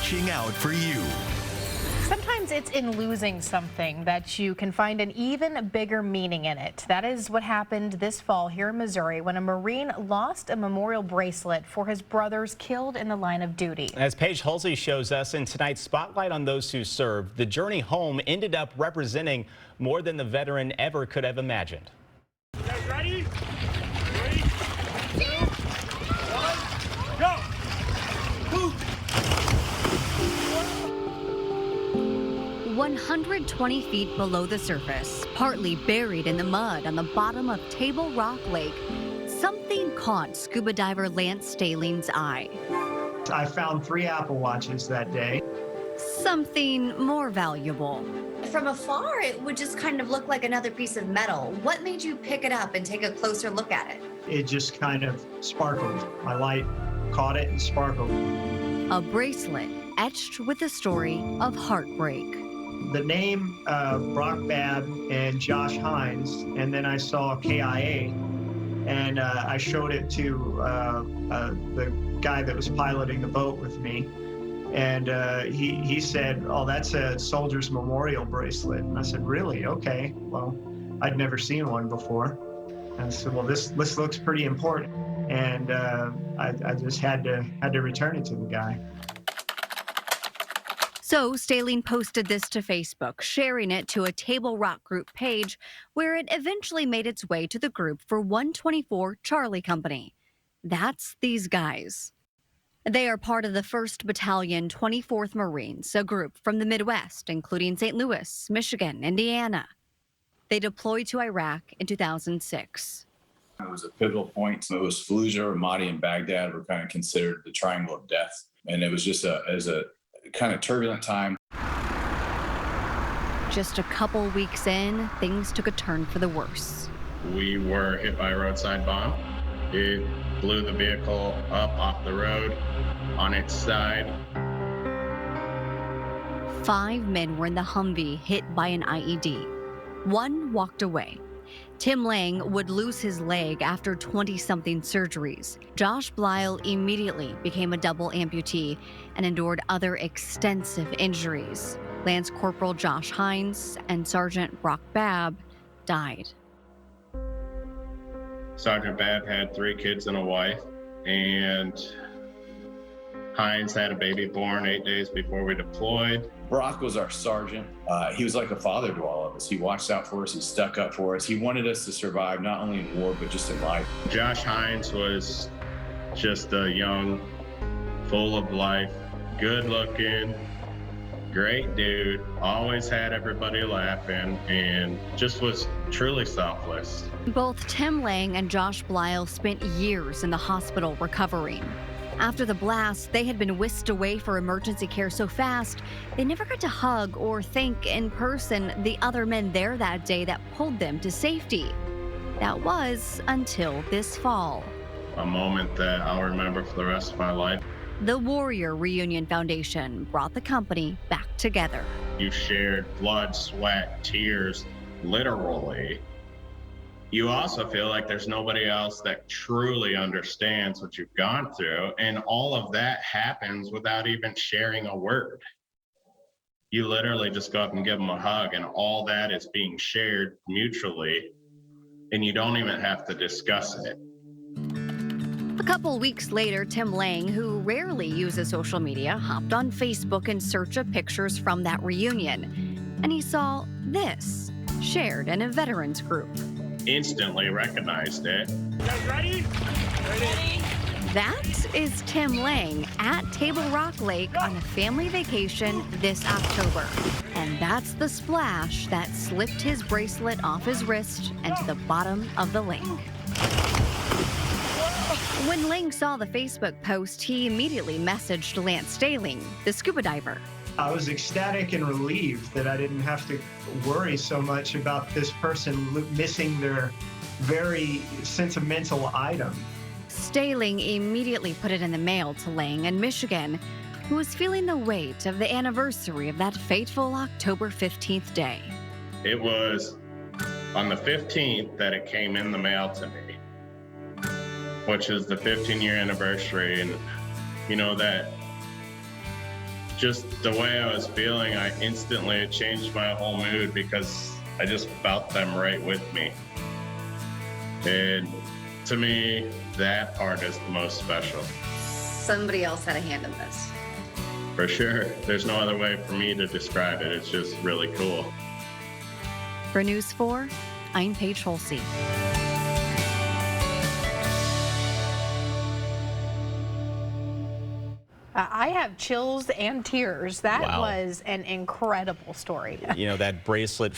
watching out for you. Sometimes it's in losing something that you can find an even bigger meaning in it. That is what happened this fall here in Missouri when a Marine lost a memorial bracelet for his brothers killed in the line of duty. As Paige Halsey shows us in tonight's Spotlight on Those Who Served, the journey home ended up representing more than the veteran ever could have imagined. You guys ready? 3, 2, 1, go! Move! 120 feet below the surface, partly buried in the mud on the bottom of Table Rock Lake, something caught scuba diver Lance Stahling's eye. I found 3 Apple Watches that day. Something more valuable. From afar, it would just kind of look like another piece of metal. What made you pick it up and take a closer look at it? It just kind of sparkled. My light caught it and sparkled. A bracelet etched with the story of heartbreak. The name Brock Babb and Josh Hines, and then I saw KIA, and I showed it to the guy that was piloting the boat with me, and he said, "Oh, that's a soldier's memorial bracelet." And I said, "Really? Okay." Well, I'd never seen one before, and I said, "Well, this looks pretty important," and I just had to return it to the guy. So Staling posted this to Facebook, sharing it to a Table Rock group page where it eventually made its way to the group for 124 Charlie Company. That's these guys. They are part of the 1st Battalion, 24th Marines, a group from the Midwest, including St. Louis, Michigan, Indiana. They deployed to Iraq in 2006. It was a pivotal point. It was Fallujah, Ramadi, and Baghdad were kind of considered the triangle of death. And it was just a kind of turbulent time. Just a couple weeks in, things took a turn for the worse. We were hit by a roadside bomb. It blew the vehicle up off the road on its side. 5 men were in the Humvee hit by an IED. 1 walked away. Tim Lang would lose his leg after 20-something surgeries. Josh Blyle immediately became a double amputee and endured other extensive injuries. Lance Corporal Josh Hines and Sergeant Brock Babb died. Sergeant Babb had 3 kids and a wife, and Hines had a baby born 8 days before we deployed. Brock was our sergeant. He was like a father to all of us. He watched out for us. He stuck up for us. He wanted us to survive, not only in war, but just in life. Josh Hines was just a young, full of life, good looking, great dude, always had everybody laughing, and just was truly selfless. Both Tim Lang and Josh Blyle spent years in the hospital recovering. After the blast, they had been whisked away for emergency care so fast, they never got to hug or thank in person the other men there that day that pulled them to safety. That was until this fall. A moment that I'll remember for the rest of my life. The Warrior Reunion Foundation brought the company back together. You shared blood, sweat, tears, literally. You also feel like there's nobody else that truly understands what you've gone through, and all of that happens without even sharing a word. You literally just go up and give them a hug, and all that is being shared mutually, and you don't even have to discuss it. A couple weeks later, Tim Lang, who rarely uses social media, hopped on Facebook in search of pictures from that reunion, and he saw this, shared in a veterans group. Instantly recognized it. You guys ready? Ready? That is Tim Lang at Table Rock Lake on a family vacation this October. And that's the splash that slipped his bracelet off his wrist and to the bottom of the lake. When Lang saw the Facebook post, he immediately messaged Lance Staling, the scuba diver. I was ecstatic and relieved that I didn't have to worry so much about this person missing their very sentimental item. Staling immediately put it in the mail to Lang in Michigan, who was feeling the weight of the anniversary of that fateful October 15th day. It was on the 15th that it came in the mail to me, which is the 15-year anniversary. And you know that just the way I was feeling, it changed my whole mood because I just felt them right with me. And to me, that part is the most special. Somebody else had a hand in this. For sure. There's no other way for me to describe it. It's just really cool. For News 4, I'm Paige Holsey. I have chills and tears. That Wow. was an incredible story. You know, that bracelet